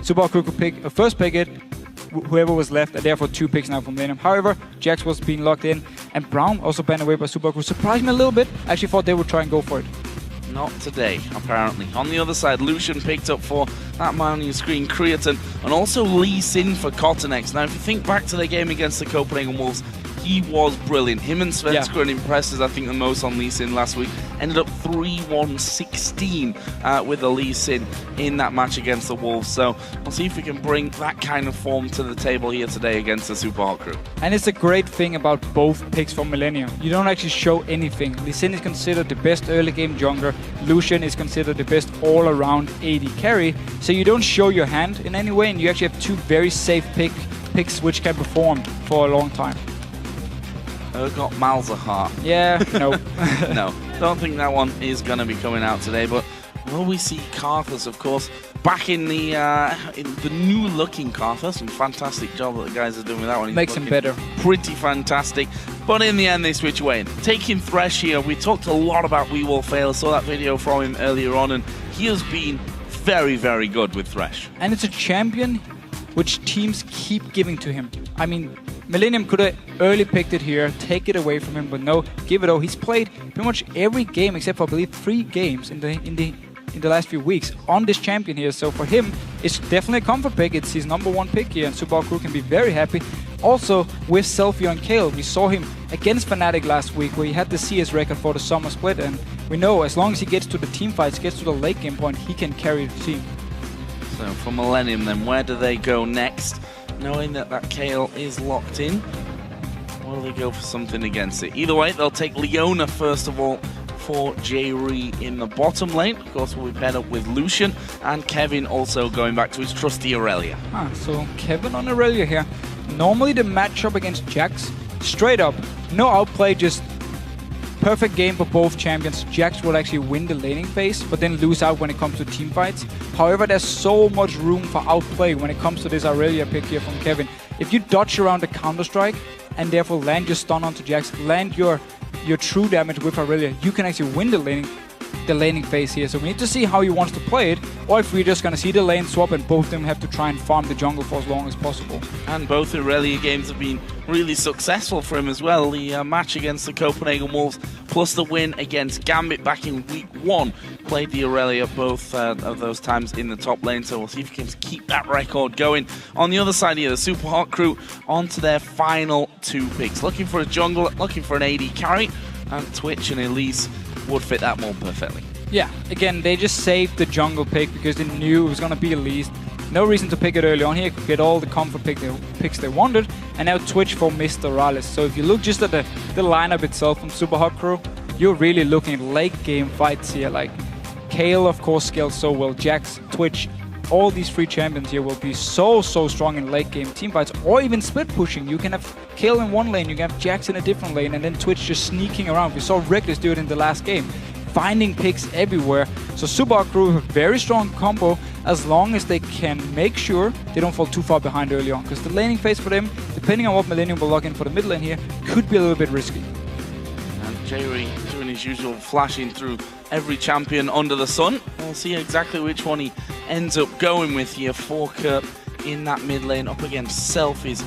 Supa Crew could pick first pick it, whoever was left, and therefore 2 picks now from Millenium. However, Jax was being locked in, and Brown also banned away by Supa Crew. Surprised me a little bit. I actually thought they would try and go for it. Not today, apparently. On the other side, Lucian picked up for that man on your screen, Creatine, and also Lee Sin for Cottonex. Now, if you think back to their game against the Copenhagen Wolves, he was brilliant. Him and Svenskeren impressed us, I think, the most on Lee Sin last week. Ended up 3-1-16 with the Lee Sin in that match against the Wolves. So we'll see if we can bring that kind of form to the table here today against the Super Hot Crew. And it's a great thing about both picks from Millenium. You don't actually show anything. Lee Sin is considered the best early game jungler. Lucian is considered the best all-around AD carry. So you don't show your hand in any way, and you actually have 2 very safe picks which can perform for a long time. Got Malzahar. Yeah, no. No, don't think that one is going to be coming out today, but will we see Karthus, of course, back in the new-looking Karthus? Some fantastic job that the guys are doing with that one. Makes him better. Pretty fantastic. But in the end, they switch away. Taking Thresh here, we talked a lot about We Will Fail. I saw that video from him earlier on, and he has been very, very good with Thresh. And it's a champion which teams keep giving to him. I mean, Millenium could have early picked it here, take it away from him, but no, give it. He's played pretty much every game except for, I believe, 3 games in the last few weeks on this champion here. So for him, it's definitely a comfort pick. It's his #1 pick here, and Supa Crew can be very happy. Also, with Selfie on Kayle, we saw him against Fnatic last week, where he had the CS record for the summer split, and we know as long as he gets to the team fights, gets to the late game point, he can carry the team. So for Millenium then, where do they go next? Knowing that Kayle is locked in, or will they go for something against it? Either way, they'll take Leona first of all for J-Ree in the bottom lane. Of course, we'll be paired up with Lucian, and Kevin also going back to his trusty Aurelia. So Kevin on Aurelia here. Normally the matchup against Jax, straight up, no outplay, just perfect game for both champions. Jax will actually win the laning phase, but then lose out when it comes to team fights. However, there's so much room for outplay when it comes to this Aurelia pick here from Kevin. If you dodge around the counter-strike and therefore land your stun onto Jax, land your true damage with Aurelia, you can actually win the laning phase here. So we need to see how he wants to play it, or if we're just going to see the lane swap and both of them have to try and farm the jungle for as long as possible. And both Aurelia games have been really successful for him as well. The match against the Copenhagen Wolves plus the win against Gambit back in week 1 played the Aurelia both of those times in the top lane, so we'll see if he can keep that record going. On the other side here, the Super Hot Crew on to their final 2 picks. Looking for a jungle, looking for an AD carry, and Twitch and Elise would fit that mold perfectly. Yeah, again, they just saved the jungle pick because they knew it was going to be Elise. No reason to pick it early on here. Could get all the comfort picks they wanted. And now Twitch for Mr. Rallis. So if you look just at the lineup itself from Super Hot Crew, you're really looking at late game fights here. Like Kayle, of course, scales so well. Jax, Twitch, all these 3 champions here will be so strong in late game team fights, or even split pushing. You can have Kayle in one lane, you can have Jax in a different lane, and then Twitch just sneaking around. We saw Reckless do it in the last game, finding picks everywhere. So Supa Crew have a very strong combo as long as they can make sure they don't fall too far behind early on, because the laning phase for them, depending on what Millenium will lock in for the mid lane here, could be a little bit risky. And J-Ree doing his usual, flashing through every champion under the sun. We'll see exactly which one he ends up going with here. Forker in that mid lane up against Selfie's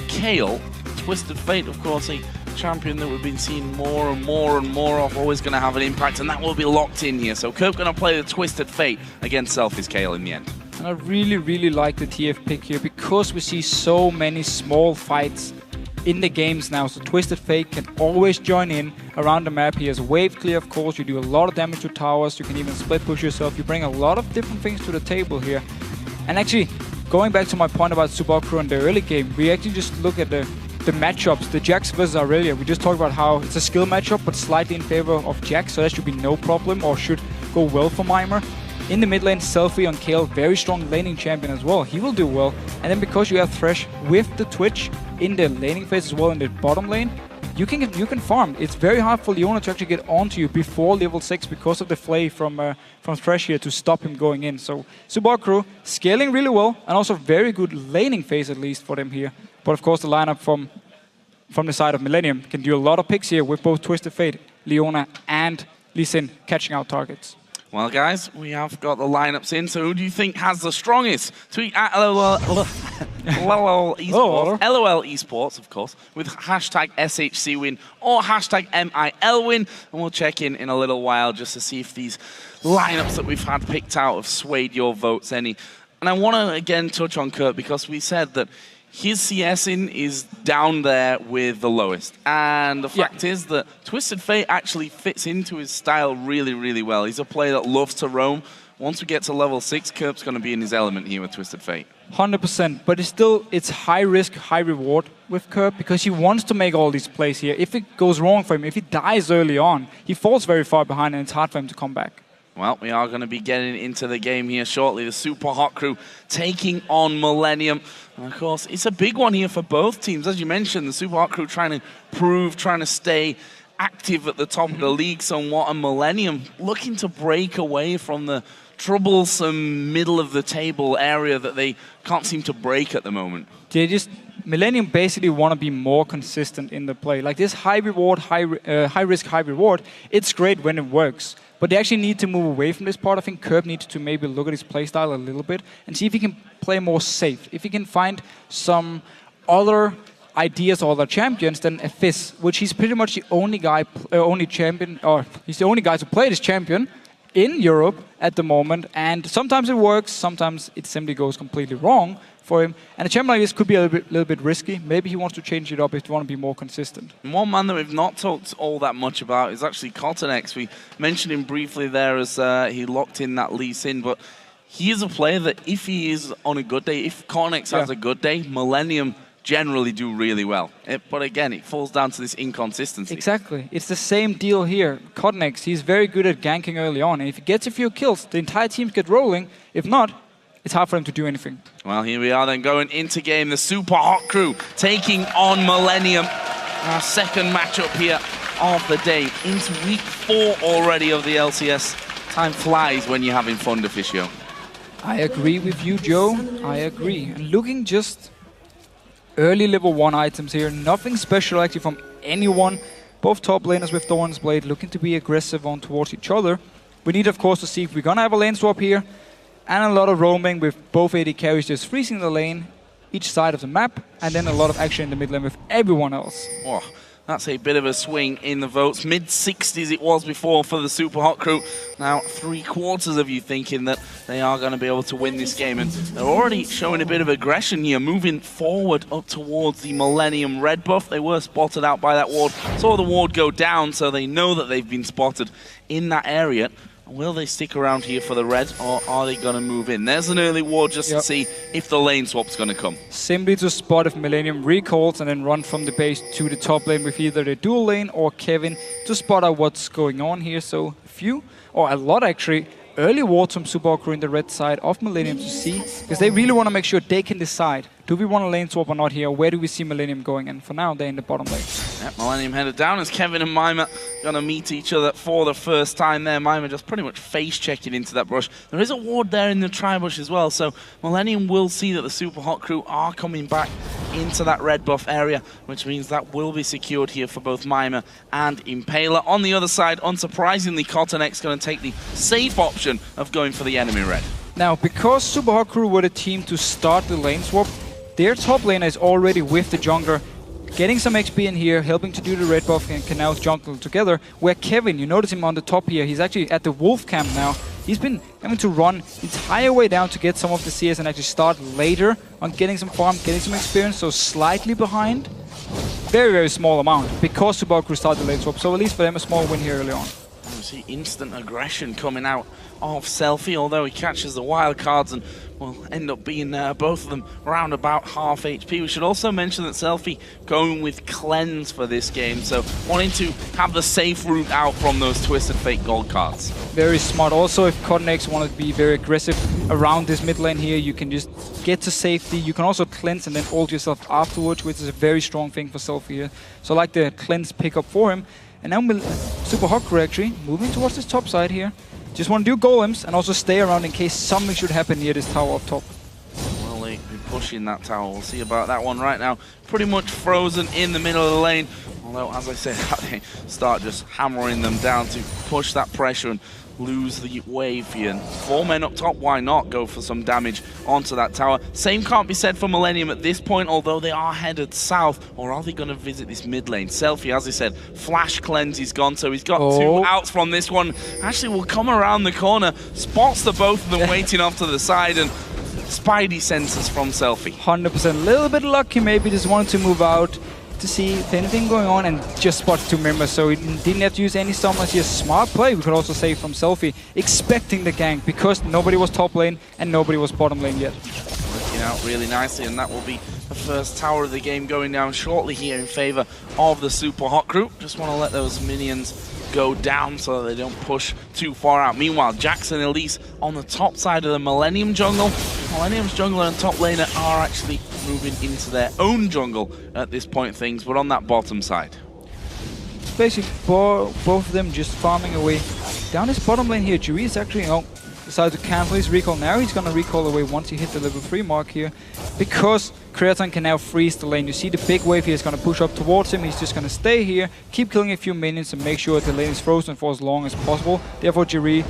Kayle. Twisted Fate, of course, a champion that we've been seeing more and more of, always going to have an impact, and that will be locked in here. So Kirk going to play the Twisted Fate against Selfie's Kayle in the end. And I really like the TF pick here because we see so many small fights in the games now. So Twisted Fate can always join in around the map. He has wave clear, of course. You do a lot of damage to towers. You can even split push yourself. You bring a lot of different things to the table here. And actually, going back to my point about Supa Crew in the early game, we actually just look at the matchups, the Jax versus Aurelia. We just talked about how it's a skill matchup, but slightly in favor of Jax, so that should be no problem, or should go well for Mimer. In the mid lane, Selfie on Kayle, very strong laning champion as well. He will do well. And then because you have Thresh with the Twitch in the laning phase as well in the bottom lane, you can farm. It's very hard for Leona to actually get onto you before level 6 because of the flay from Thresh here to stop him going in. So Supa Crew scaling really well, and also very good laning phase at least for them here. But of course the lineup from the side of Millenium can do a lot of picks here with both Twisted Fate, Leona and Lee Sin catching out targets. Well, guys, we have got the lineups in. So who do you think has the strongest? Tweet at LOL Esports, LOL Esports, of course, with hashtag SHC win or hashtag MIL win. And we'll check in a little while just to see if these lineups that we've had picked out have swayed your votes any. And I want to, again, touch on Kurt because we said that his CSing is down there with the lowest. And the fact is that Twisted Fate actually fits into his style really, really well. He's a player that loves to roam. Once we get to level 6, Kurt's going to be in his element here with Twisted Fate. 100%, but it's high risk, high reward with Kurt because he wants to make all these plays here. If it goes wrong for him, if he dies early on, he falls very far behind and it's hard for him to come back. Well, we are going to be getting into the game here shortly. The Super Hot Crew taking on Millenium. And of course, it's a big one here for both teams. As you mentioned, the Super Hot Crew trying to stay active at the top of the league somewhat, and Millenium looking to break away from the troublesome middle of the table area that they can't seem to break at the moment. Millenium basically want to be more consistent in the play. Like this high reward, high risk, high reward, it's great when it works. But they actually need to move away from this part. I think Curb needs to maybe look at his playstyle a little bit and see if he can play more safe. If he can find some other ideas or other champions than a Fizz, which he's pretty much the only guy, he's the only guy to play this champion in Europe at the moment. And sometimes it works, sometimes it simply goes completely wrong for him. And a champion like this could be a little bit risky. Maybe he wants to change it up if he wants to be more consistent. And one man that we've not talked all that much about is actually Cottonex. We mentioned him briefly there as he locked in that Lee Sin, but he is a player that if he is on a good day, if Cottonex has a good day, Millenium generally do really well. But again, it falls down to this inconsistency. Exactly. It's the same deal here. Cottonex, he's very good at ganking early on, and if he gets a few kills, the entire team get rolling. If not, it's hard for him to do anything. Well, here we are then going into game. The Super Hot Crew taking on Millenium. Our second matchup here of the day. Into week 4 already of the LCS. Time flies when you're having fun, Deficio. I agree with you, Joe. I agree. And looking just early level 1 items here. Nothing special actually from anyone. Both top laners with Thorn's Blade looking to be aggressive on towards each other. We need, of course, to see if we're going to have a lane swap here. And a lot of roaming with both AD carries just freezing the lane, each side of the map, and then a lot of action in the mid lane with everyone else. Oh, that's a bit of a swing in the votes. Mid-60s it was before for the Super Hot Crew. Now 3/4 of you thinking that they are going to be able to win this game. And they're already showing a bit of aggression here, moving forward up towards the Millenium red buff. They were spotted out by that ward. Saw the ward go down, so they know that they've been spotted in that area. Will they stick around here for the red, or are they going to move in? There's an early ward just to see if the lane swap's going to come. Simply to spot if Millenium recalls and then run from the base to the top lane with either the dual lane or Kevin to spot out what's going on here. So a lot actually, early wards from Supa Crew in the red side of Millenium to see, because they really want to make sure they can decide, do we want a lane swap or not here? Where do we see Millenium going? And for now, they're in the bottom lane. Yep, Millenium headed down as Kevin and Mima going to meet each other for the first time there. Mima just pretty much face-checking into that brush. There is a ward there in the tri-bush as well, so Millenium will see that the Super Hot Crew are coming back into that red buff area, which means that will be secured here for both Mima and Impaler. On the other side, unsurprisingly, Cottonex going to take the safe option of going for the enemy red. Now, because Super Hot Crew were the team to start the lane swap, their top laner is already with the jungler, getting some XP in here, helping to do the red buff and can now jungle together. Where Kevin, you notice him on the top here, he's actually at the wolf camp now. He's been having to run the entire way down to get some of the CS and actually start later on getting some farm, getting some experience, so slightly behind. Very, very small amount because Super Hot Crew started the lane swap, so at least for them a small win here early on. You see instant aggression coming out of Selfie, although he catches the wild cards and will end up being both of them around about half HP. We should also mention that Selfie going with Cleanse for this game, so wanting to have the safe route out from those Twisted Fate gold cards. Very smart. Also, if Cottonex wanted to be very aggressive around this mid lane here, you can just get to safety. You can also cleanse and then ult yourself afterwards, which is a very strong thing for Selfie here. So I like the cleanse pickup for him. And now Super Hot Crew actually moving towards this top side here. Just want to do golems and also stay around in case something should happen near this tower up top. Well, they've been pushing that tower. We'll see about that one right now. Pretty much frozen in the middle of the lane. Although, as I said, they start just hammering them down to push that pressure. And lose the wave here. And 4 men up top, why not go for some damage onto that tower? Same can't be said for Millenium at this point, although they are headed south. Or are they going to visit this mid lane? Selfie, as I said, flash cleanse is gone, so he's got 2 outs from this one. Actually will come around the corner, spots the both of them waiting off to the side, and Spidey senses from Selfie. 100%. A little bit lucky, maybe just wanted to move out to see if anything going on, and just spots 2 members, so he didn't have to use any summons here. Smart play, we could also say from Selfie, expecting the gank, because nobody was top lane and nobody was bottom lane yet. Working out really nicely, and that will be the first tower of the game going down shortly here in favor of the Super Hot Crew. Just want to let those minions go down so that they don't push too far out. Meanwhile, Jackson and Elise on the top side of the Millenium jungle. Millennium's jungler and top laner are actually moving into their own jungle at this point of things, but on that bottom side. Basically, both of them just farming away. Down his bottom lane here, Juri is actually decided to cancel his recall. Now he's going to recall away once he hit the level 3 mark here, because Creaton can now freeze the lane. You see the big wave here is going to push up towards him. He's just going to stay here, keep killing a few minions and make sure the lane is frozen for as long as possible. Therefore, Juri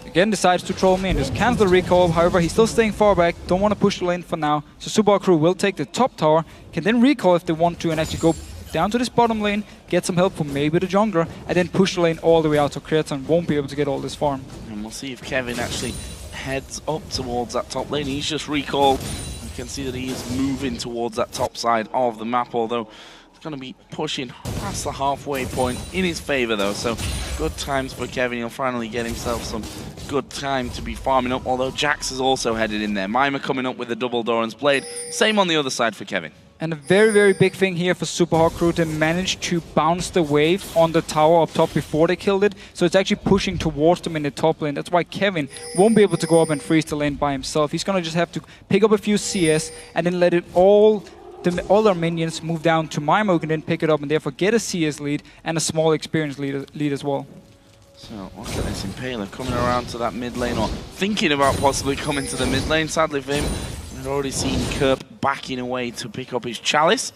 again decides to troll me and just cancel the recall. However, he's still staying far back, don't want to push the lane for now. So Supa Crew will take the top tower, can then recall if they want to and actually go down to this bottom lane, get some help from maybe the jungler, and then push the lane all the way out so Creaton won't be able to get all this farm. And we'll see if Kevin actually heads up towards that top lane. He's just recalled. You can see that he is moving towards that top side of the map, although it's going to be pushing past the halfway point in his favor though, so good times for Kevin. He'll finally get himself some good time to be farming up, although Jax is also headed in there. Mima coming up with the double Doran's Blade. Same on the other side for Kevin. And a very, very big thing here for Super Hot Crew, to manage to bounce the wave on the tower up top before they killed it. So it's actually pushing towards them in the top lane. That's why Kevin won't be able to go up and freeze the lane by himself. He's going to just have to pick up a few CS and then let it all our minions move down to Mima, who can then pick it up and therefore get a CS lead and a small experience lead as well. So look at this Impaler coming around to that mid lane, or thinking about possibly coming to the mid lane. Sadly for him, we've already seen Kerp backing away to pick up his chalice.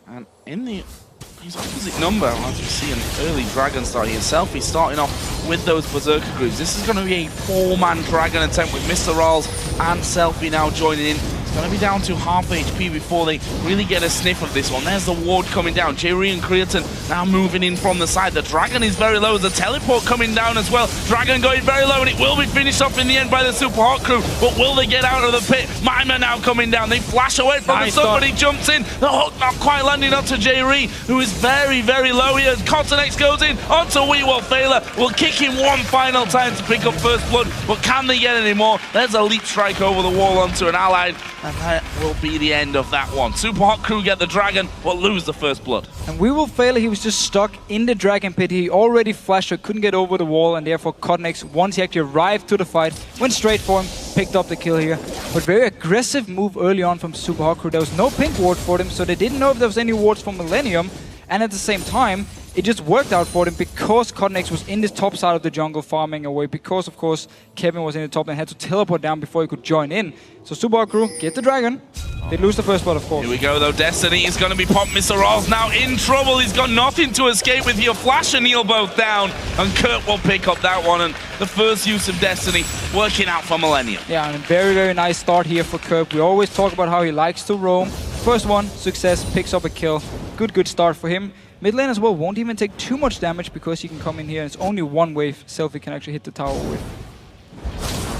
And in his opposite number, as you see an early dragon start here, Selfie starting off with those berserker groups. This is going to be a 4-man dragon attempt with Mr. Rolls and Selfie now joining in. It's going to be down to half HP before they really get a sniff of this one. There's the ward coming down. Jerry and Creaton now moving in from the side. The dragon is very low. The teleport coming down as well. Dragon going very low, and it will be finished off in the end by the Super Hot Crew. But will they get out of the pit? Mima now coming down. They flash away from it. Somebody jumps in. The hook not quite landing onto Jerry, who is very, very low here. Cottonex goes in onto Weewolf. Failer will kick him one final time to pick up first blood. But can they get any more? There's a leap strike over the wall onto an allied. And that will be the end of that one. Super Hot Crew get the dragon, but lose the first blood. And Weewolf Failer, he was just stuck in the dragon pit. He already flashed, so couldn't get over the wall, and therefore Cottonex, once he actually arrived to the fight, went straight for him, picked up the kill here. But very aggressive move early on from Super Hot Crew. There was no pink ward for them, so they didn't know if there was any wards from Millenium. And at the same time, it just worked out for them because Cottonex was in this top side of the jungle farming away, because of course Kevin was in the top and had to teleport down before he could join in. So Super Hot Crew get the dragon. They lose the first blood, of course. Here we go though, Destiny is going to be popped. Mr. Rolls now in trouble. He's got nothing to escape with here. Flash and heal both down, and Kurt will pick up that one. And the first use of Destiny working out for Millenium. Yeah, and a very, very nice start here for Kurt. We always talk about how he likes to roam. First one, success, picks up a kill. Good start for him. Mid lane as well won't even take too much damage because he can come in here and it's only one wave Selfie can actually hit the tower with.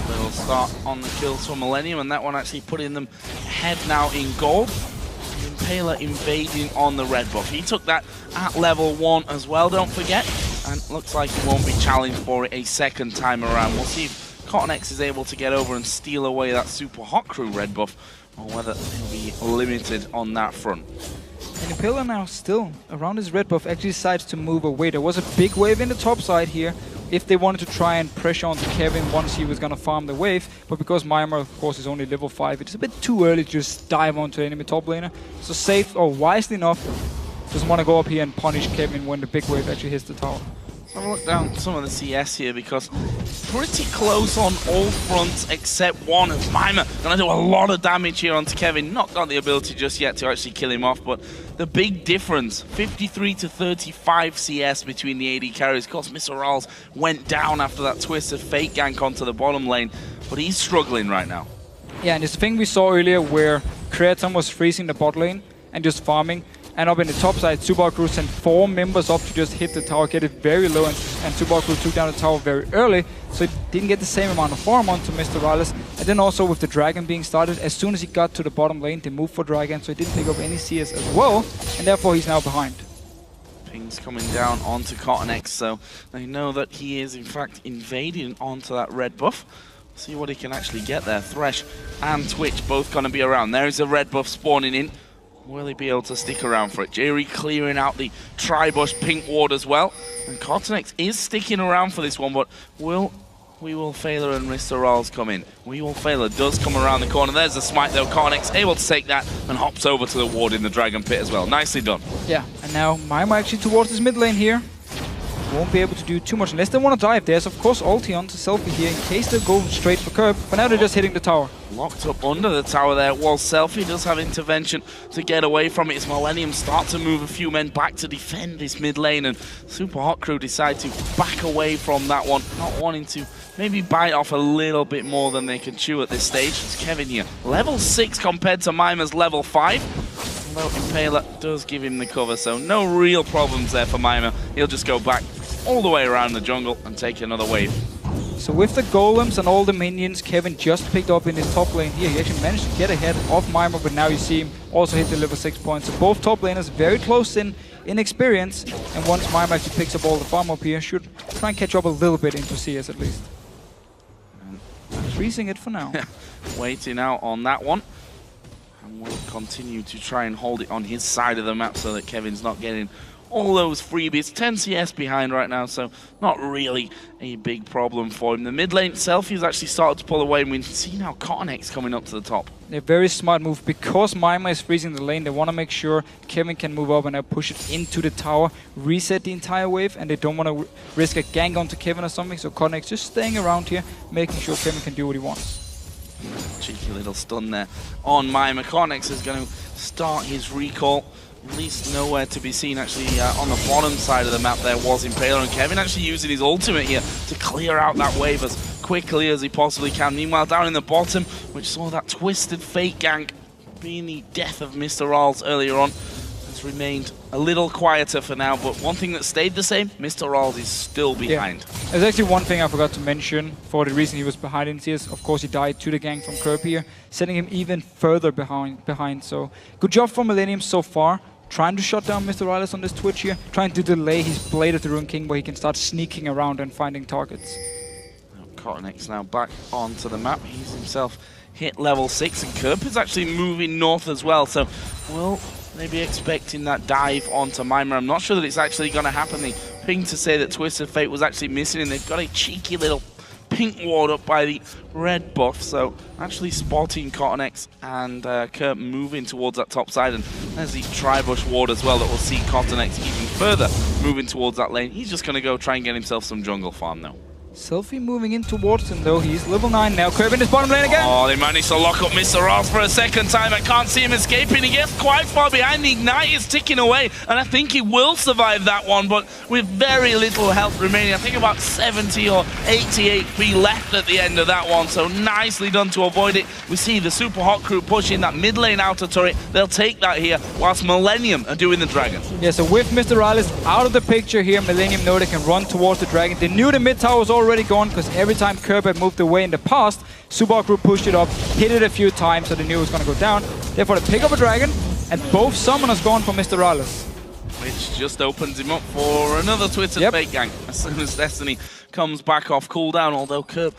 Little start on the kills for Millenium, and that one actually putting them ahead now in gold. Impaler invading on the red buff. He took that at level 1 as well, don't forget, and looks like he won't be challenged for it a second time around. We'll see if Cottonex is able to get over and steal away that Super Hot Crew red buff, or whether he'll be limited on that front. And Impaler now still around his red buff actually decides to move away. There was a big wave in the top side here if they wanted to try and pressure onto Kevin once he was going to farm the wave. But because Mima, of course, is only level 5, it's a bit too early to just dive onto enemy top laner. So safe, or wisely enough, doesn't want to go up here and punish Kevin when the big wave actually hits the tower. Have a look down some of the CS here because pretty close on all fronts except one. As Mima gonna do a lot of damage here onto Kevin. Not got the ability just yet to actually kill him off, but the big difference, 53 to 35 CS between the AD carries. Of course, Mr. Ralls went down after that twisted fake gank onto the bottom lane, but he's struggling right now. Yeah, and it's the thing we saw earlier where Creaton was freezing the bot lane and just farming. And up in the top side, Supa Crew sent 4 members up to just hit the tower, get it very low, and Supa Crew took down the tower very early, so it didn't get the same amount of farm onto Mr. Rallis. And then also with the Dragon being started, as soon as he got to the bottom lane, they moved for Dragon, so he didn't pick up any CS as well, and therefore he's now behind. Ping's coming down onto CottonX, so they know that he is in fact invading onto that red buff. See what he can actually get there. Thresh and Twitch both going to be around. There's a red buff spawning in. Will he be able to stick around for it? Jerry clearing out the Tribush pink ward as well. And CottonX is sticking around for this one, but will We Will Failure and Mr. Ralls come in? We Will Failure does come around the corner. There's the smite though. CottonX able to take that and hops over to the ward in the Dragon Pit as well. Nicely done. Yeah, and now Mima actually towards his mid lane here. Won't be able to do too much unless they want to dive. There's of course ulti onto Selfie here in case they go straight for Curb, but now they're just hitting the tower. Locked up under the tower there. While Selfie does have intervention to get away from it. As Millenium start to move a few men back to defend this mid lane, and Super Hot Crew decide to back away from that one, not wanting to maybe bite off a little bit more than they can chew at this stage. It's Kevin here, level 6 compared to Mima's level 5. Although Impaler does give him the cover, so no real problems there for Mima. He'll just go back all the way around the jungle and take another wave. So with the golems and all the minions Kevin just picked up in his top lane here, he actually managed to get ahead of Mima, but now you see him also hit the level 6 points. So both top laners very close in experience, and once Mima actually picks up all the farm up here, should try and catch up a little bit into CS at least. Freezing it for now. Waiting out on that one. And will continue to try and hold it on his side of the map so that Kevin's not getting all those freebies. 10 CS behind right now, so not really a big problem for him. The mid lane Selfie has actually started to pull away, and we can see now CottonX coming up to the top. A very smart move because Mima is freezing the lane. They want to make sure Kevin can move up and now push it into the tower, reset the entire wave, and they don't want to risk a gank onto Kevin or something. So CottonX just staying around here, making sure Kevin can do what he wants. Cheeky little stun there on Mima. CottonX is going to start his recall. At least nowhere to be seen actually on the bottom side of the map. There was Impaler, and Kevin actually using his ultimate here to clear out that wave as quickly as he possibly can. Meanwhile, down in the bottom, which saw that twisted fake gank being the death of Mr. Ralls earlier on, has remained a little quieter for now. But one thing that stayed the same, Mr. Ralls is still behind. Yeah. There's actually one thing I forgot to mention for the reason he was behind in CS. Of course, he died to the gank from Curb here, sending him even further behind. So good job from Millenium so far. Trying to shut down Mr. Rallis on this Twitch here, trying to delay his Blade of the Ruined King where he can start sneaking around and finding targets. CottonX now back onto the map. He's himself hit level 6, and Curb is actually moving north as well. So will they be expecting that dive onto Mima? I'm not sure that it's actually going to happen. The thing to say that Twisted Fate was actually missing, and they've got a cheeky little pink ward up by the red buff, so actually spotting CottonX and Kurt moving towards that top side, and there's the Tribush ward as well that will see CottonX even further moving towards that lane. He's just going to go try and get himself some jungle farm now. Selfie moving in towards him though, he's level 9 now. Curb in his bottom lane again! Oh, they managed to lock up Mr. Ross for a second time. I can't see him escaping. He gets quite far behind. The Ignite is ticking away, and I think he will survive that one, but with very little health remaining. I think about 70 or 80 HP left at the end of that one, so nicely done to avoid it. We see the Super Hot Crew pushing that mid lane outer turret. They'll take that here, whilst Millenium are doing the Dragon. Yeah, so with Mr. Rallis out of the picture here, Millenium know they can run towards the Dragon. They knew the mid tower was already gone, because every time Curb had moved away in the past, Supa Crew pushed it up, hit it a few times, so they knew it was going to go down. Therefore, they pick up a Dragon, and both summoners gone for Mr. Rallis. Which just opens him up for another Twisted Fate gank as soon as Destiny comes back off cooldown. Although Curb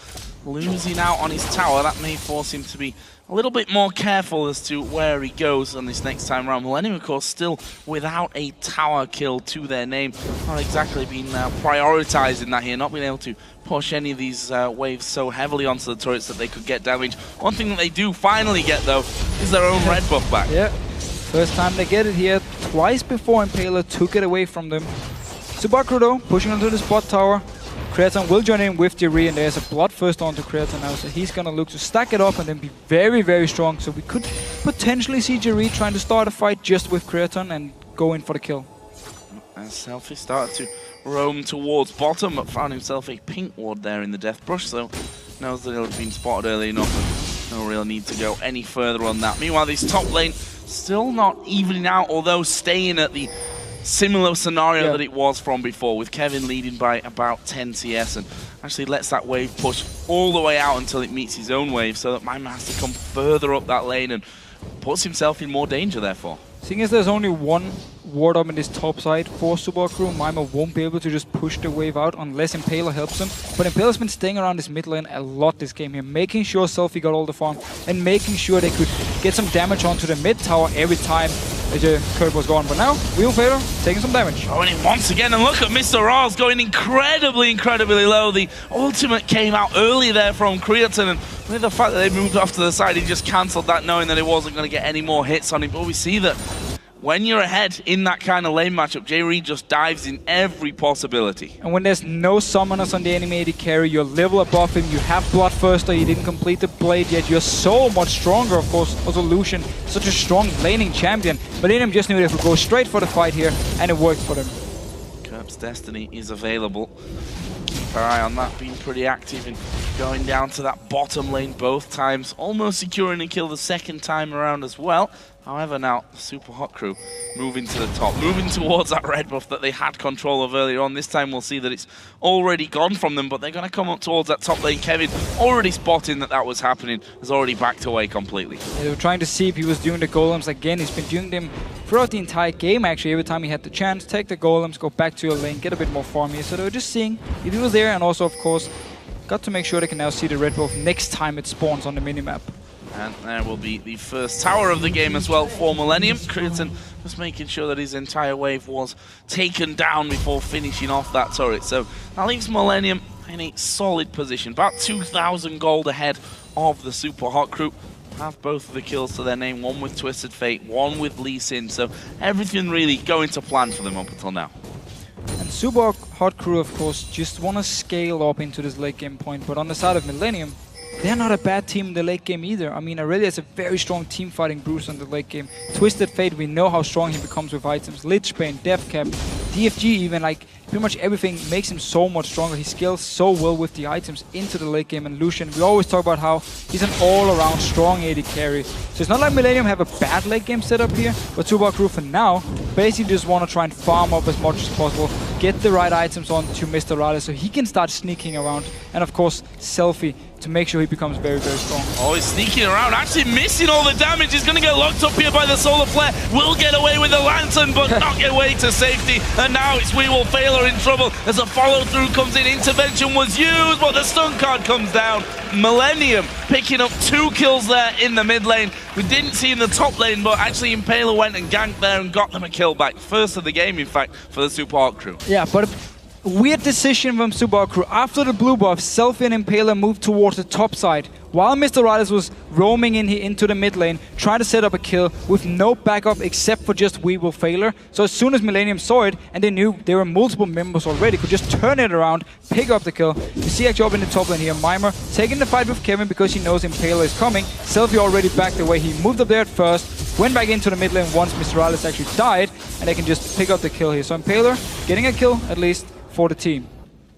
losing out on his tower, that may force him to be a little bit more careful as to where he goes on this next time around. Millenium, of course, still without a tower kill to their name. Not exactly been prioritizing that here, not being able to push any of these waves so heavily onto the turrets that they could get damage. One thing that they do finally get, though, is their own red buff back. Yeah, first time they get it here. Twice before Impaler took it away from them. Subaru though, pushing onto the spot tower. Creaton will join in with Jerry, and there's a Bloodthirst onto Creaton now, so he's gonna look to stack it up and then be very, very strong. So we could potentially see Jerry trying to start a fight just with Creaton and go in for the kill. As Selfie started to roam towards bottom, but found himself a pink ward there in the Death Brush, so knows that he'll have been spotted early enough and no real need to go any further on that. Meanwhile, this top lane still not evening out, although staying at the similar scenario that it was from before, with Kevin leading by about 10 CS, and actually lets that wave push all the way out until it meets his own wave, so that Mima has to come further up that lane and puts himself in more danger therefore. Seeing as there's only one ward up in this top side for Subaru, Mima won't be able to just push the wave out unless Impaler helps him. But Impaler's been staying around this mid lane a lot this game here, making sure Selfie got all the farm and making sure they could get some damage onto the mid tower every time the curve was gone. But now, Fader taking some damage. Going in once again, and look at Mr. Rars going incredibly low. The ultimate came out early there from Creaton, and with the fact that they moved off to the side, he just cancelled that knowing that it wasn't going to get any more hits on him. But we see that when you're ahead in that kind of lane matchup, J Reed just dives in every possibility. And when there's no summoners on the enemy AD carry, you're level above him, you have Bloodthirster, you didn't complete the blade yet, you're so much stronger, of course. Also Lucian, such a strong laning champion. Millenium just knew they could go straight for the fight here, and it worked for them. Kerb's Destiny is available. Keep our eye on that, being pretty active and going down to that bottom lane both times, almost securing a kill the second time around as well. However, now the Super Hot crew moving to the top, moving towards that red buff that they had control of earlier on. This time we'll see that it's already gone from them, but they're going to come up towards that top lane. Kevin, already spotting that was happening, has already backed away completely. Yeah, they were trying to see if he was doing the golems again. He's been doing them throughout the entire game, actually. Every time he had the chance, take the golems, go back to your lane, get a bit more farm here. So they were just seeing if he was there, and also, of course, got to make sure they can now see the red buff next time it spawns on the minimap. And there will be the first tower of the game as well for Millenium. Creaton just making sure that his entire wave was taken down before finishing off that turret. So that leaves Millenium in a solid position. About 2,000 gold ahead of the Super Hot crew. Have both of the kills to their name, one with Twisted Fate, one with Lee Sin. So everything really going to plan for them up until now. And Super Hot crew, of course, just want to scale up into this late game point. But on the side of Millenium, they're not a bad team in the late game either. I mean, Aurelia is a very strong team fighting Bruce in the late game. Twisted Fate, we know how strong he becomes with items. Lich Bane, Deathcap, DFG even, like, pretty much everything makes him so much stronger. He scales so well with the items into the late game. And Lucian, we always talk about how he's an all-around strong AD carry. So it's not like Millenium have a bad late game setup here, but Suba crew for now basically just want to try and farm up as much as possible, get the right items on to Mr. Raleigh so he can start sneaking around. And of course, Selfie, to make sure he becomes very, very strong. Oh, he's sneaking around, actually missing all the damage. He's going to get locked up here by the Solar Flare. Will get away with the Lantern, but not get away to safety. And now it's We Will Fail in trouble as a follow-through comes in. Intervention was used, but the stun card comes down. Millenium picking up 2 kills there in the mid lane. We didn't see in the top lane, but actually Impaler went and ganked there and got them a kill back. First of the game, in fact, for the Super Hot crew. Yeah, but weird decision from Subaru crew. After the blue buff, Selfie and Impaler moved towards the top side, while Mr. Riders was roaming in here into the mid lane, trying to set up a kill with no backup except for just We Will Failure. So as soon as Millenium saw it, and they knew there were multiple members already, could just turn it around, pick up the kill. You see actually up in the top lane here, Mima taking the fight with Kevin because he knows Impaler is coming. Selfie already backed away. He moved up there at first, went back into the mid lane once Mr. Riders actually died, and they can just pick up the kill here. So Impaler getting a kill at least for the team.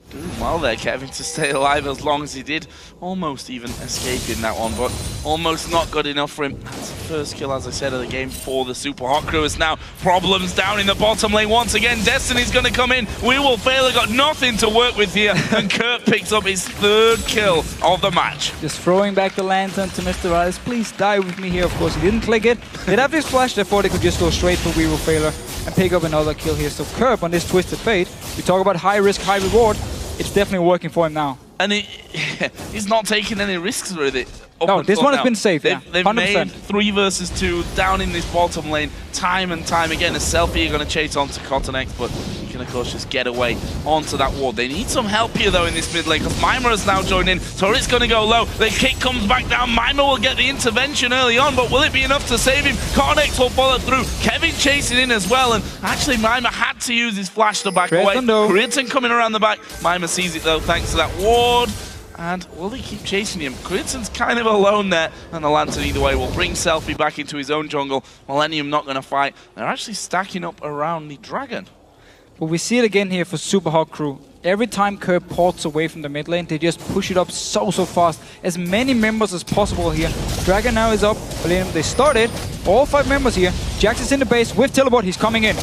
Doing well there, Kevin, to stay alive as long as he did. Almost even escaping that one, but almost not good enough for him. That's the first kill, as I said, of the game for the Super Hot crew. It's now problems down in the bottom lane once again. Destiny's going to come in. We Will Fail. Got nothing to work with here, and Kurt picks up his 3rd kill of the match. Just throwing back the Lantern to Mr. Riders. Please die with me here. Of course, he didn't click it. They'd have this flash, therefore they could just go straight for We Will Failure and pick up another kill here. So Curb on this Twisted Fate, we talk about high risk, high reward. It's definitely working for him now. And he's not taking any risks with it. No, this one has been safe. They've made 3 versus 2 down in this bottom lane time and time again. A Selfie are going to chase on to Cotton X, but you can can, of course, just get away onto that ward. They need some help here, though, in this mid lane, because Mima has now joined in. Turret's going to go low. The kick comes back down. Mima will get the intervention early on, but will it be enough to save him? Cornex will follow through. Kevin chasing in as well, and actually Mima had to use his flash to back away. Kriaton coming around the back. Mima sees it, though, thanks to that ward. And will they keep chasing him? Kriaton's kind of alone there, and the Lantern either way will bring Selfie back into his own jungle. Millenium not going to fight. They're actually stacking up around the Dragon. But we see it again here for Super Hot Crew. Every time Kerr ports away from the mid lane, they just push it up so fast. As many members as possible here. Dragon now is up. They started. All 5 members here. Jax is in the base with teleport. He's coming in.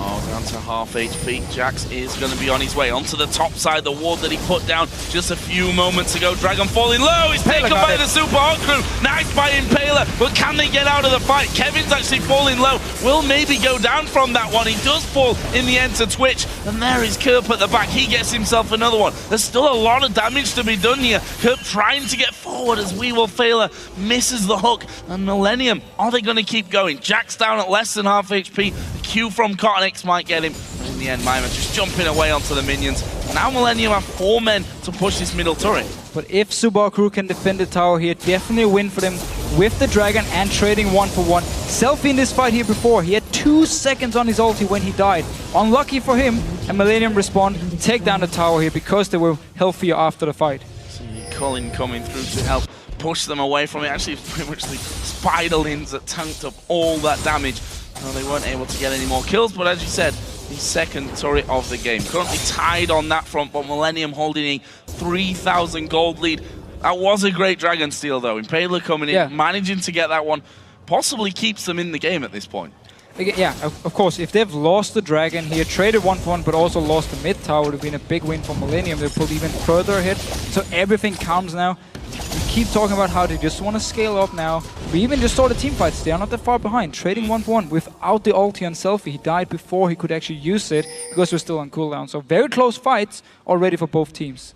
Oh, down to half HP. Jax is going to be on his way onto the top side. The ward that he put down just a few moments ago. Dragon falling low. He's taken by the Super Hot Crew. Nice by Impaler. But can they get out of the fight? Kevin's actually falling low. Will maybe go down from that one. He does fall in the end to Twitch. And there is Kerp at the back. He gets himself another one. There's still a lot of damage to be done here. Kerp trying to get forward as We Will Failer misses the hook. And Millenium, are they going to keep going? Jax down at less than half HP. The Q from Cornex might get him. But in the end, Mima just jumping away onto the minions. Now Millenium have 4 men to push this middle turret. But if Suba Crew can defend the tower here, definitely a win for them with the Dragon and trading 1-for-1. Selfie in this fight here before, he had 2 seconds on his ulti when he died. Unlucky for him, and Millenium respond, take down the tower here because they were healthier after the fight. See Colin coming through to help push them away from it. Actually, pretty much the Spiderlings that tanked up all that damage. No, they weren't able to get any more kills, but as you said, the second turret of the game. Currently tied on that front, but Millenium holding a 3,000 gold lead. That was a great Dragon steal, though. Impaler coming in, managing to get that one, possibly keeps them in the game at this point. Yeah, of course, if they've lost the Dragon here, traded 1-for-1, but also lost the mid tower, would have been a big win for Millenium. They pulled even further ahead, so everything counts now. We keep talking about how they just want to scale up now. We even just saw the team fights. They are not that far behind. Trading 1-for-1 without the ulti on Selfie. He died before he could actually use it because we're still on cooldown. So very close fights already for both teams.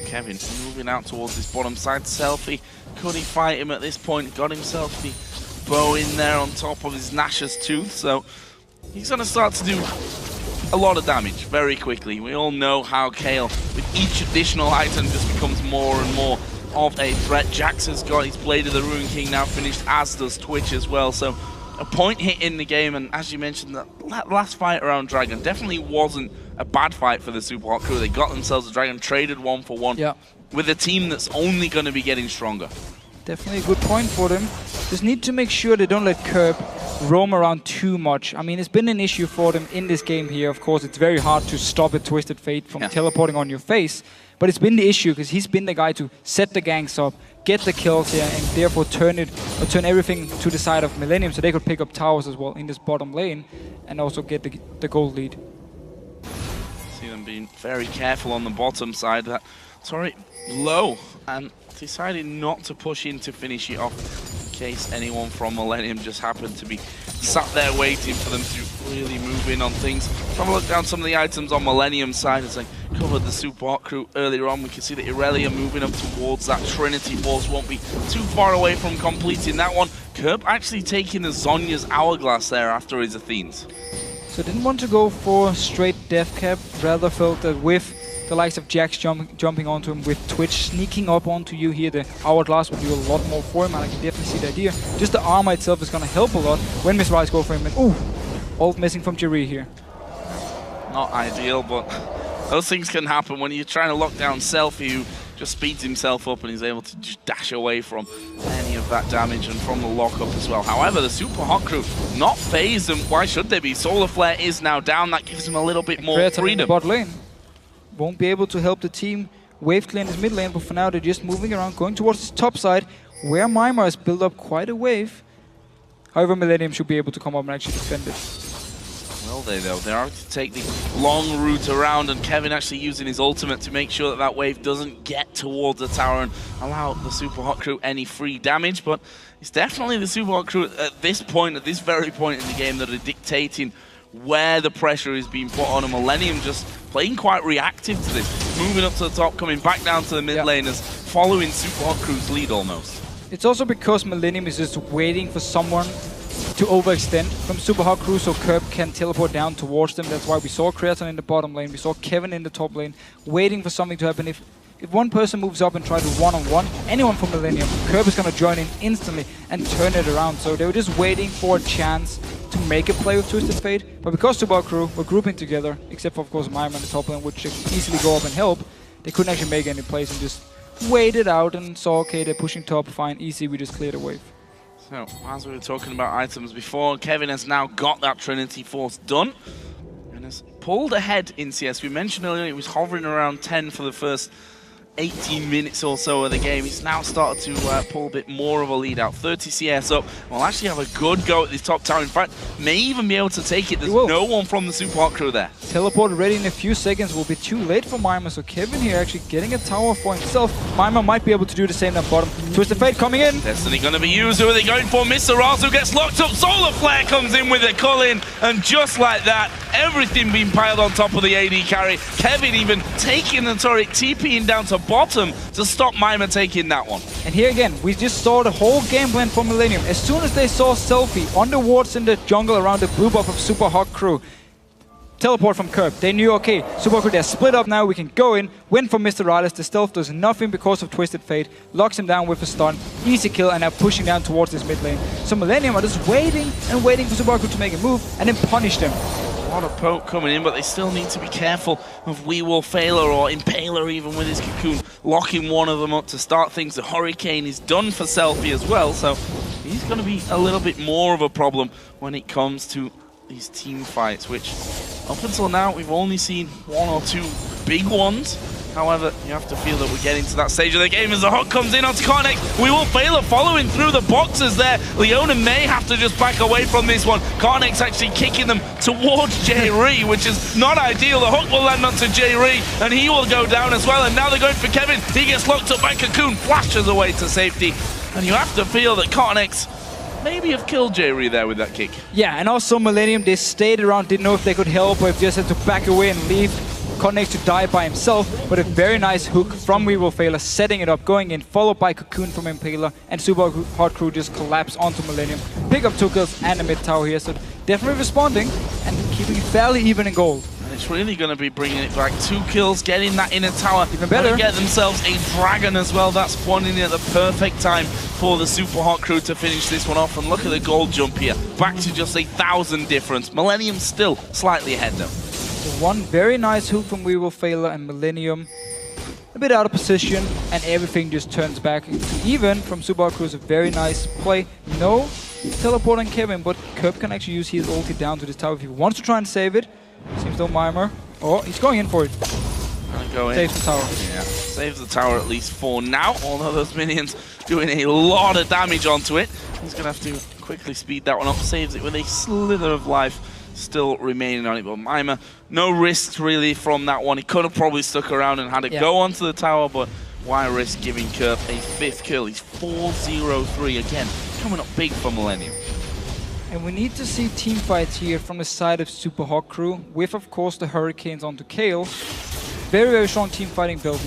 Kevin moving out towards this bottom side. Selfie, could he fight him at this point? Got himself the bow in there on top of his Nash's tooth. So he's going to start to do a lot of damage very quickly. We all know how Kayle, with each additional item, just becomes more and more of a threat. Jax has got his Blade of the Ruin King now finished, as does Twitch as well. So a point hit in the game, and as you mentioned, that last fight around Dragon definitely wasn't a bad fight for the Super Hot Crew. They got themselves a Dragon, traded 1-for-1 with a team that's only going to be getting stronger. Definitely a good point for them. Just need to make sure they don't let Kerb roam around too much. I mean, it's been an issue for them in this game here. Of course, it's very hard to stop a Twisted Fate from teleporting on your face. But it's been the issue because he's been the guy to set the ganks up, get the kills here, and therefore turn everything to the side of Millenium so they could pick up towers as well in this bottom lane and also get the gold lead. See them being very careful on the bottom side. That turret low, and decided not to push in to finish it off in case anyone from Millenium just happened to be sat there waiting for them to really move in on things. Have a look down some of the items on Millenium's side as I covered the Super Hot Crew earlier on. We can see that Irelia moving up towards that Trinity Force, won't be too far away from completing that one. Kerp actually taking the Zhonya's Hourglass there after his Athenes. So didn't want to go for straight death cap, rather felt that with the likes of Jax jumping onto him, with Twitch sneaking up onto you here, the Hourglass will do a lot more for him, and I can definitely see the idea. Just the armor itself is going to help a lot when Miss Rise go for him, and ooh, ult missing from Jerry here. Not ideal, but those things can happen when you're trying to lock down Selfie, who just speeds himself up and is able to just dash away from any of that damage and from the lockup as well. However, the Super Hot Crew not phased, and why should they be? Solar Flare is now down, that gives him a little bit more freedom. Bot lane won't be able to help the team wave clear in his mid lane, but for now they're just moving around, going towards this top side, where Mima has built up quite a wave. However, Millenium should be able to come up and actually defend it. Will they though? They are to take the long route around, and Kevin actually using his ultimate to make sure that that wave doesn't get towards the tower and allow the Super Hot Crew any free damage. But it's definitely the Super Hot Crew at this point, at this very point in the game, that are dictating where the pressure is being put on, and Millenium just playing quite reactive to this, moving up to the top, coming back down to the mid laners, following Super Hot Crew's lead almost. It's also because Millenium is just waiting for someone to overextend from Super Hot Crew so Curb can teleport down towards them. That's why we saw Creaton in the bottom lane, we saw Kevin in the top lane, waiting for something to happen. If one person moves up and tries to one-on-one anyone from Millenium, Curb is going to join in instantly and turn it around. So they were just waiting for a chance to make a play with Twisted Fate. But because Super Hot Crew were grouping together, except for of course Mime in the top lane, which could easily go up and help, they couldn't actually make any plays and just waited out and saw, okay, they're pushing top, fine, easy, we just cleared a wave. So, as we were talking about items before, Kevin has now got that Trinity Force done and has pulled ahead in CS. We mentioned earlier it was hovering around 10 for the first 18 minutes or so of the game. He's now started to pull a bit more of a lead out. 30 CS up. We'll actually have a good go at this top tower. In fact, may even be able to take it. There's no one from the Super Hot Crew there. Teleport ready in a few seconds will be too late for Mimer, so Kevin here actually getting a tower for himself. Mimer might be able to do the same down bottom. Twisted Fate coming in. Destiny going to be used. Who are they going for? Mr. Razu gets locked up. Solar Flare comes in with a call-in, and just like that, everything being piled on top of the AD carry. Kevin even taking the turret, TPing down to bottom to stop Mimer taking that one. And here again, we just saw the whole game plan for Millenium. As soon as they saw Selfie on the wards in the jungle around the blue buff of Super Hot Crew, teleport from Curb. They knew, okay, Super Hot Crew, they're split up now, we can go in, win for Mr. Riders. The stealth does nothing because of Twisted Fate, locks him down with a stun, easy kill, and now pushing down towards this mid lane. So Millenium are just waiting and waiting for Super Hot Crew to make a move and then punish them. A lot of poke coming in, but they still need to be careful of We Will Failer or Impaler even with his Cocoon, locking one of them up to start things. The Hurricane is done for Selfie as well, so he's going to be a little bit more of a problem when it comes to these team fights, which up until now we've only seen one or two big ones. However, you have to feel that we're getting to that stage of the game as the hook comes in onto Karnex. We Will Fail following through the boxes there. Leona may have to just back away from this one. Karnex actually kicking them towards J-Ree, which is not ideal. The hook will land onto J-Ree, and he will go down as well. And now they're going for Kevin. He gets locked up by Cocoon, flashes away to safety. And you have to feel that Karnex maybe have killed J-Ree there with that kick. Yeah, and also Millenium, they stayed around, didn't know if they could help or if they just had to back away and leave Karnex to die by himself, but a very nice hook from We Will Fail, setting it up, going in, followed by Cocoon from Impaler, and Super Hot Crew just collapse onto Millenium. Pick up 2 kills and a mid tower here, so definitely responding and keeping it fairly even in gold. And it's really going to be bringing it back. 2 kills, getting that inner tower. Even better. Gonna get themselves a dragon as well. That's spawning in at the perfect time for the Super Hot Crew to finish this one off. And look at the gold jump here. Back to just 1,000 difference. Millenium still slightly ahead though. One very nice hook from We Will Fail and Millenium. A bit out of position, and everything just turns back even from Super Hot Crew's a very nice play. No teleport on Kevin, but Curb can actually use his ulti down to this tower if he wants to try and save it. Seems no Mimer. Oh, he's going in for it. Go in. Saves the tower. Yeah, saves the tower at least for now, although those minions doing a lot of damage onto it. He's going to have to quickly speed that one up, saves it with a slither of life still remaining on it. But Mimer, no risks really from that one. He could have probably stuck around and had it go onto the tower, but why risk giving Curb a 5th kill? He's 4-0-3 again, coming up big for Millenium. And we need to see team fights here from the side of Super Hot Crew, with of course the Hurricanes onto Kale. Very, very strong team fighting build.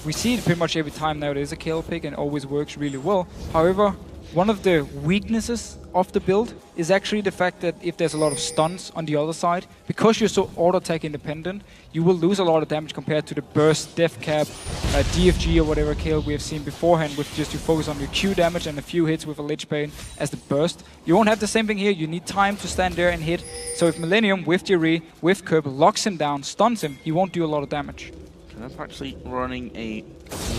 We see it pretty much every time now. There's a Kale pick and it always works really well. However, one of the weaknesses of the build is actually the fact that if there's a lot of stuns on the other side, because you're so auto-attack independent, you will lose a lot of damage compared to the burst, death cap, DFG or whatever Kale we have seen beforehand, with just you focus on your Q damage and a few hits with a Lich Bane as the burst. You won't have the same thing here. You need time to stand there and hit. So if Millenium with J-Ree, with Curb, locks him down, stuns him, he won't do a lot of damage. And I'm actually running a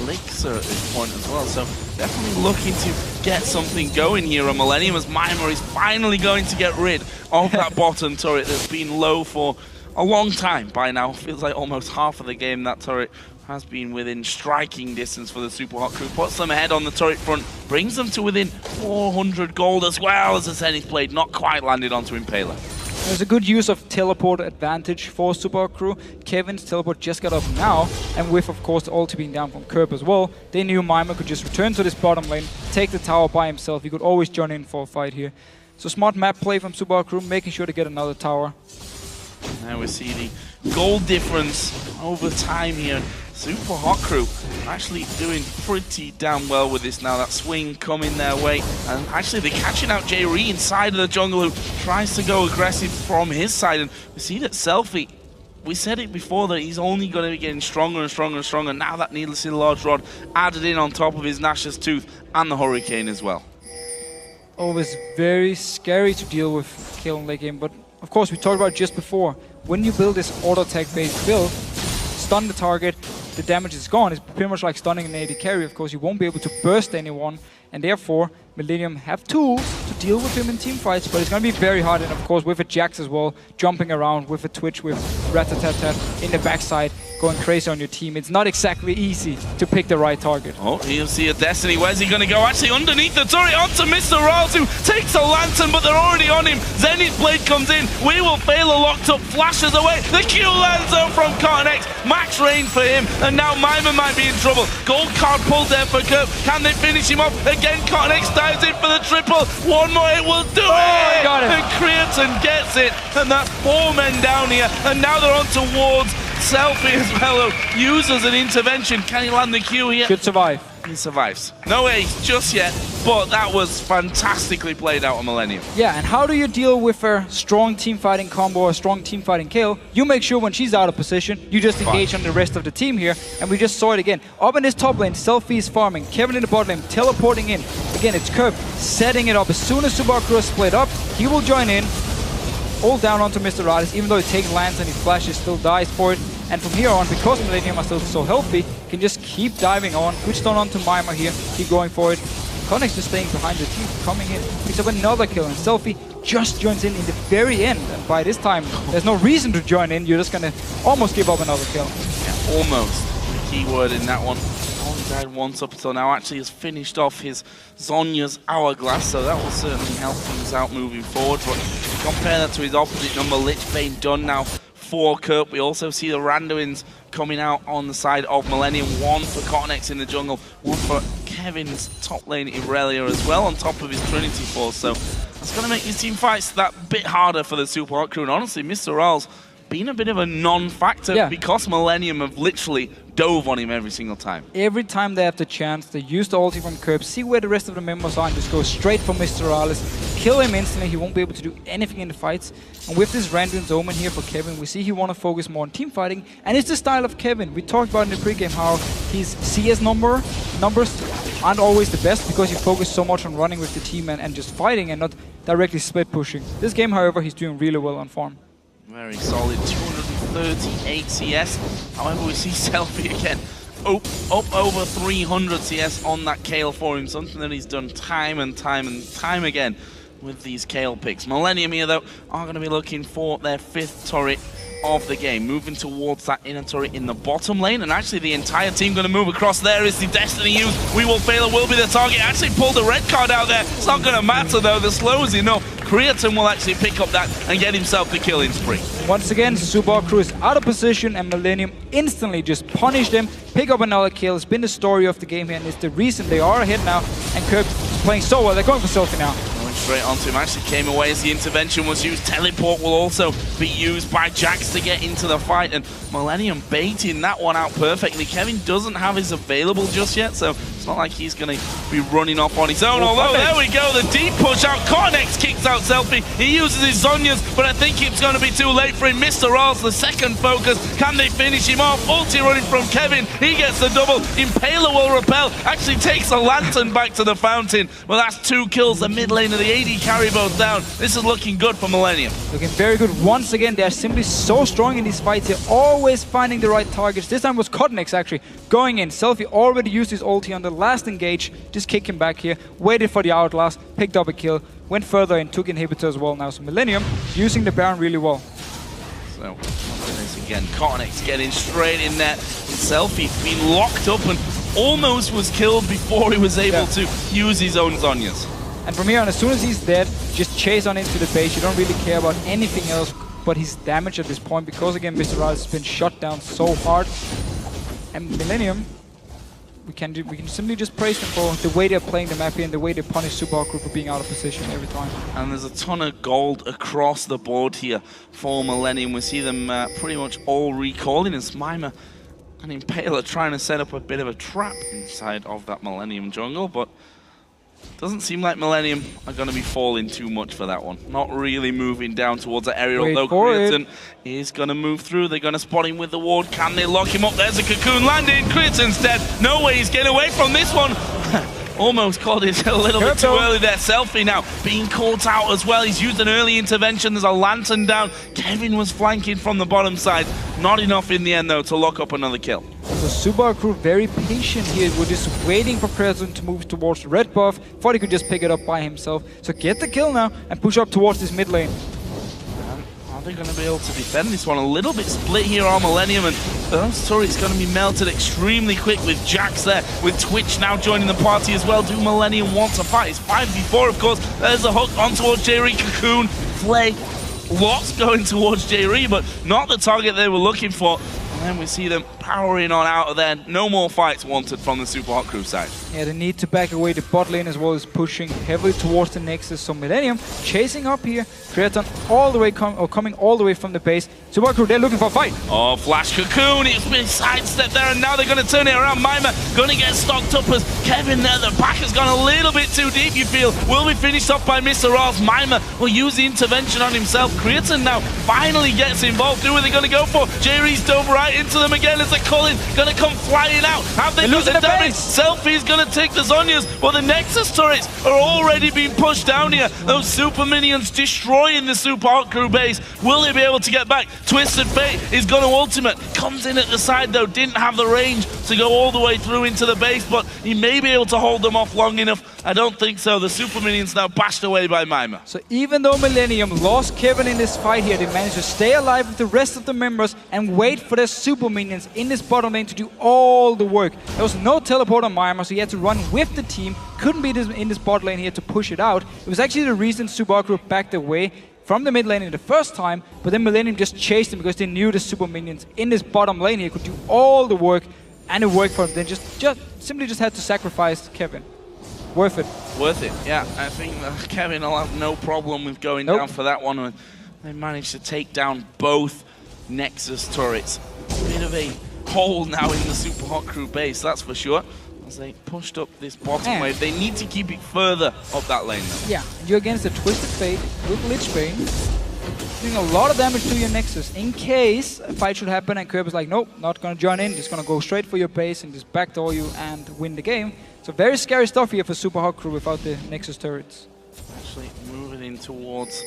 Elixir at this point as well, so definitely looking to get something going here on Millenium, as Mimer is finally going to get rid of that bottom turret that's been low for a long time by now. Feels like almost half of the game that turret has been within striking distance for the Super Hot Crew. Puts them ahead on the turret front, brings them to within 400 gold as well as the Zenith Blade not quite landed onto Impaler. There's a good use of teleport advantage for Super Hot Crew. Kevin's teleport just got up now, and with of course the ulti being down from Curb as well, they knew Mimer could just return to this bottom lane, take the tower by himself. He could always join in for a fight here. So smart map play from Super Hot Crew, making sure to get another tower. Now we see the gold difference over time here. Super Hot Crew actually doing pretty damn well with this now. That swing coming their way, and actually they're catching out J-Ree inside of the jungle, who tries to go aggressive from his side. And we see that Selfie, we said it before that he's only going to be getting stronger and stronger and stronger. Now that needlessly large rod added in on top of his Nash's Tooth and the Hurricane as well. Always very scary to deal with Kayle in late game, but of course we talked about it just before. When you build this auto attack based build, stun the target, the damage is gone. It's pretty much like stunning an AD carry. Of course, you won't be able to burst anyone, and therefore Millenium have tools to deal with him in team fights, but it's going to be very hard. And of course, with a Jax as well, jumping around with a Twitch with Rat-a-tat-tat in the backside, going crazy on your team. It's not exactly easy to pick the right target. Oh, he'll see a Destiny. Where's he going to go? Actually, underneath the turret, onto Mr. Riles, who takes a Lantern, but they're already on him. Zenith Blade comes in. We will fail a locked up, flashes away. The Q lands out from Cotton-X. Max range for him, and now Mima might be in trouble. Gold card pulled there for Kerp. Can they finish him off? Again, Cotton-X dives in for the triple. One more, it will do it! Got it. And Creaton gets it, and that's 4 men down here, and now they're on towards Selfie as well. Uses an intervention. Can he land the Q here? Should survive. He survives. No ace just yet, but that was fantastically played out on Millenium. Yeah, and how do you deal with a strong team fighting combo, a strong team fighting Kayle? You make sure when she's out of position, you just engage on the rest of the team here, and we just saw it again. Up in this top lane, Selfie is farming, Kevin in the bot lane, teleporting in. Again, it's Kerp setting it up. As soon as Supa is split up, he will join in. All down onto Mr. Radis, even though he takes lands and he flashes, still dies for it. And from here on, because Millenium are still so healthy, can just keep diving on. Switch on to Mima here, keep going for it. Cotton-X just staying behind the team, coming in, picks up another kill, and Selfie just joins in the very end. And by this time, there's no reason to join in, you're just gonna almost give up another kill. Yeah, almost. The key word in that one. Only died once up until now, actually has finished off his Zhonya's Hourglass, so that will certainly help things out moving forward. But compare that to his opposite number, Lich Bane done now for Kerp. We also see the Randuins coming out on the side of Millenium. One for Cotton-X in the jungle, one for Kevin's top lane Irelia as well, on top of his Trinity Force. So that's going to make these team fights that bit harder for the Super Hot Crew. And honestly, Mr. Riles been a bit of a non-factor because Millenium have literally dove on him every single time. Every time they have the chance, they use the ulti from Kerp, see where the rest of the members are, and just go straight for Mr. Riles, kill him instantly. He won't be able to do anything in the fights. And with this Randuin's Omen here for Kevin, we see he want to focus more on team fighting, and it's the style of Kevin. We talked about in the pregame how his CS numbers aren't always the best because he focused so much on running with the team and just fighting and not directly split pushing. This game, however, he's doing really well on farm. Very solid, 238 CS. However, we see Selfie again up over 300 CS on that Kayle for him, something that he's done time and time again with these Kayle picks. Millenium here, though, are going to be looking for their 5th turret of the game, moving towards that inner turret in the bottom lane, and actually the entire team going to move across. There is the Destiny use. We will fail, it will be the target. Actually pulled the red card out there. It's not going to matter though, the slow is enough. Creaton will actually pick up that and get himself the killing spree. Once again, Supa Crew is out of position and Millenium instantly just punished him, pick up another kill. It's been the story of the game here, and it's the reason they are ahead now, and Kerp is playing so well. They're going for Selfie now. Straight onto him, actually came away as the intervention was used. Teleport will also be used by Jax to get into the fight, and Millenium baiting that one out perfectly. Kevin doesn't have his available just yet, so it's not like he's going to be running off on his own. Although, there we go, the deep push out. Cotton-X kicks out Selfie. He uses his Zhonya's, but I think it's going to be too late for him. Mr. Riles, the second focus. Can they finish him off? Ulti running from Kevin. He gets the double. Impaler will repel. Actually takes a Lantern back to the fountain. Well, that's 2 kills. The mid lane of the AD carry both down. This is looking good for Millenium. Looking very good once again. They're simply so strong in these fights. They're always finding the right targets. This time was Cotton-X actually going in. Selfie already used his ulti on the last engage. Just kick him back here. Waited for the outlast. Picked up a kill. Went further and took inhibitor as well now. So Millenium using the Baron really well. So, this again. Cotton-X getting straight in there. Selfie being locked up and almost was killed before he was able to use his own Zhonya's. And from here on, as soon as he's dead, just chase on into the base. You don't really care about anything else but his damage at this point, because again, Mr. Riles has been shot down so hard. And Millenium we can simply just praise them for the way they're playing the map here and the way they punish Supa Hot Crew for being out of position every time. And there's a ton of gold across the board here for Millenium. We see them pretty much all recalling as Mima and Impaler trying to set up a bit of a trap inside of that Millenium jungle, but doesn't seem like Millenium are going to be falling too much for that one. Not really moving down towards that area, although Creaton is going to move through. They're going to spot him with the ward. Can they lock him up? There's a cocoon landing. Creaton's dead. No way he's getting away from this one. Almost called it a little bit too early there. Selfie now being caught out as well. He's used an early intervention. There's a lantern down. Kevin was flanking from the bottom side. Not enough in the end, though, to lock up another kill. So Supa Hot Crew very patient here. We're just waiting for Creaton to move towards the red buff. Thought he could just pick it up by himself. So get the kill now and push up towards this mid lane. Are they going to be able to defend this one? A little bit split here on Millenium, and those turrets going to be melted extremely quick with Jax there, with Twitch now joining the party as well. Do Millenium want to fight? It's 5v4, of course. There's a hook on towards J-Ree, Cocoon, Flay. Lots going towards J-Ree, but not the target they were looking for. And then we see them powering on out of there. No more fights wanted from the Supa Hot Crew side. Yeah, they need to back away the bot lane as well as pushing heavily towards the Nexus. So Millenium chasing up here. Creaton all the way coming all the way from the base. Supa Hot Crew, they're looking for a fight. Oh, Flash Cocoon, it's been sidestepped there, and now they're going to turn it around. Mima going to get stocked up as Kevin there. The back has gone a little bit too deep, you feel. Will be finished off by Mr. Ross. Mima will use the intervention on himself. Creaton now finally gets involved. Who are they going to go for? J-Ree's dove right into them again as the Cullen going to come flying out. Have they got the damage? Selfie's going to take the Zhonya's, but the Nexus turrets are already being pushed down here. Those super minions destroying the Supa Hot Crew base. Will they be able to get back? Twisted Fate is going to ultimate. Comes in at the side though, didn't have the range to go all the way through into the base, but he may be able to hold them off long enough. I don't think so. The super minions now bashed away by Mima. So even though Millenium lost Kevin in this fight here, they managed to stay alive with the rest of the members and wait for their super minions in this bottom lane to do all the work. There was no teleport on Mima, so he had to run with the team. Couldn't be in this bot lane here to push it out. It was actually the reason Supa Hot Crew backed away from the mid lane in the first time, but then Millenium just chased him because they knew the super minions in this bottom lane here could do all the work, and it worked for them. They simply had to sacrifice Kevin. Worth it. Worth it, yeah. I think Kevin will have no problem with going down for that one. They managed to take down both Nexus turrets. Bit of a hole now in the Supa Hot Crew base, that's for sure. As they pushed up this bottom wave, they need to keep it further up that lane though. Yeah, you're against the Twisted Fate with Lich Bane, doing a lot of damage to your Nexus. In case a fight should happen and Kerb is like, nope, not gonna join in, just gonna go straight for your base and just backdoor you and win the game. So very scary stuff here for Supa Hot Crew without the Nexus turrets. Actually moving in towards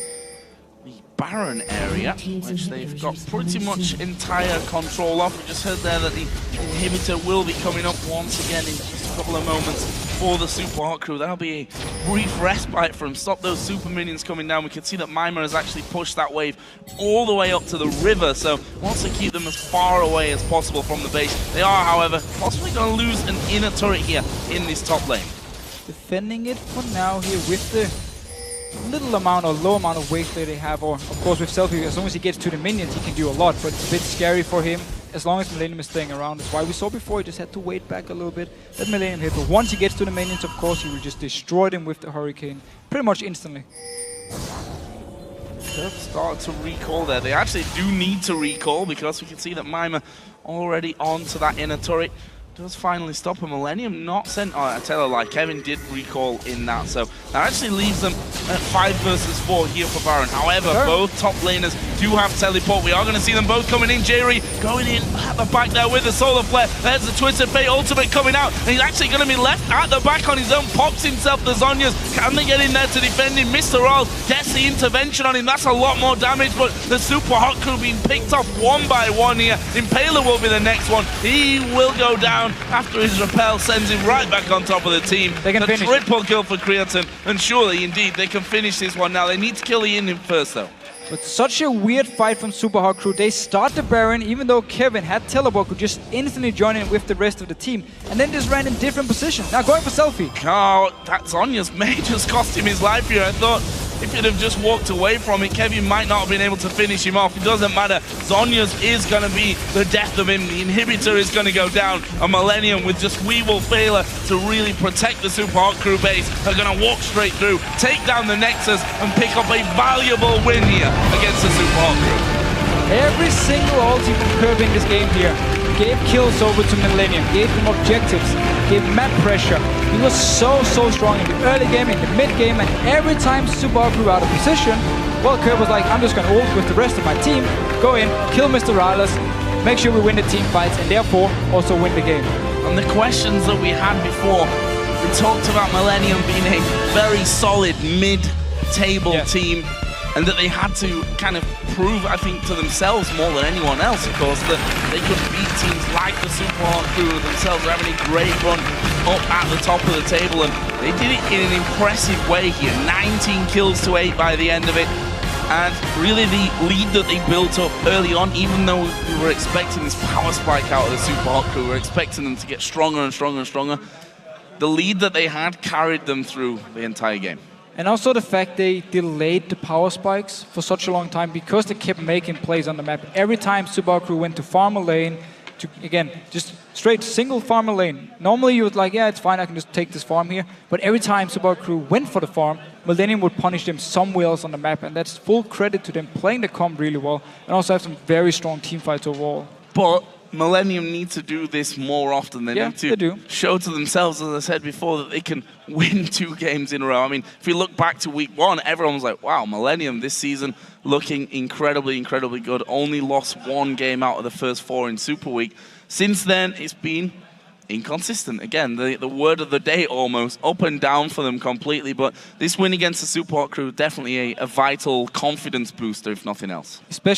the Baron area, which they've got pretty much entire control of. We just heard there that the inhibitor will be coming up once again in just a couple of moments for the Supa Hot Crew. That'll be a brief respite for them. Stop those super minions coming down. We can see that Mima has actually pushed that wave all the way up to the river, so wants to keep them as far away as possible from the base. They are, however, possibly going to lose an inner turret here in this top lane. Defending it for now here with the little amount or low amount of wave play they have, or of course with Selfie, as long as he gets to the minions he can do a lot, but it's a bit scary for him as long as Millenium is staying around. That's why we saw before he just had to wait back a little bit, let Millenium hit, but once he gets to the minions, of course he will just destroy them with the Hurricane pretty much instantly. They've started to recall there. They actually do need to recall because we can see that Mima already onto that inner turret. Does finally stop a Millenium not sent. Oh, I tell a lie, Kevin did recall in that, so that actually leaves them at 5 versus 4 here for Baron. However, both top laners do have teleport. We are going to see them both coming in. J-Ree going in at the back there with the Solar Flare. There's the Twisted Fate ultimate coming out, and he's actually going to be left at the back on his own. Pops himself the Zhonya's. Can they get in there to defend him? Mr. Rolls gets the intervention on him. That's a lot more damage, but the Supa Hot Crew being picked off one by one here. Impaler will be the next one. He will go down after his repel sends him right back on top of the team. They can finish. Triple kill for Creaton, and surely indeed they can finish this one now. They need to kill the Indian first though. But such a weird fight from Supa Hot Crew. They start the Baron, even though Kevin had teleport, could just instantly join in with the rest of the team, and then just ran in different positions. Now going for Selfie. Oh, that Zhonya's may just cost him his life here. I thought if he'd have just walked away from it, Kevin might not have been able to finish him off. It doesn't matter. Zhonya's is going to be the death of him. The inhibitor is going to go down. And Millenium, with just Weevil failure to really protect the Super Hot Crew base, are going to walk straight through, take down the Nexus, and pick up a valuable win here against the Super Hot Crew. Every single ulti from Kirby in this game here gave kills over to Millenium, gave him objectives, gave map pressure. He was so strong in the early game, in the mid game, and every time Super Hot Crew out of position, well, Kirby was like, I'm just going to ult with the rest of my team, go in, kill Mr. Rylas, make sure we win the team fights, and therefore also win the game. And the questions that we had before, we talked about Millenium being a very solid mid-table team, and that they had to kind of prove, I think, to themselves more than anyone else, of course, that they could beat teams like the Super Hot Crew themselves. They're having a great run up at the top of the table, and they did it in an impressive way here. 19 kills to 8 by the end of it. And really the lead that they built up early on, even though we were expecting this power spike out of the Super Hot Crew, we were expecting them to get stronger and stronger and stronger, the lead that they had carried them through the entire game. And also the fact they delayed the power spikes for such a long time because they kept making plays on the map. Every time Super Hot Crew went to farm a lane, to, again, just straight single farm a lane. Normally you would like, yeah, it's fine, I can just take this farm here. But every time Super Hot Crew went for the farm, Millenium would punish them somewhere else on the map. And that's full credit to them playing the comp really well and also have some very strong team fights overall. But Millenium need to do this more often. They need to show to themselves, as I said before, that they can win 2 games in a row. I mean, if you look back to week 1, everyone was like, wow, Millenium this season looking incredibly, incredibly good. Only lost 1 game out of the first 4 in Super Week. Since then, it's been inconsistent. Again, the word of the day almost, up and down for them completely. But this win against the Super Hot Crew, definitely a vital confidence booster, if nothing else. Especially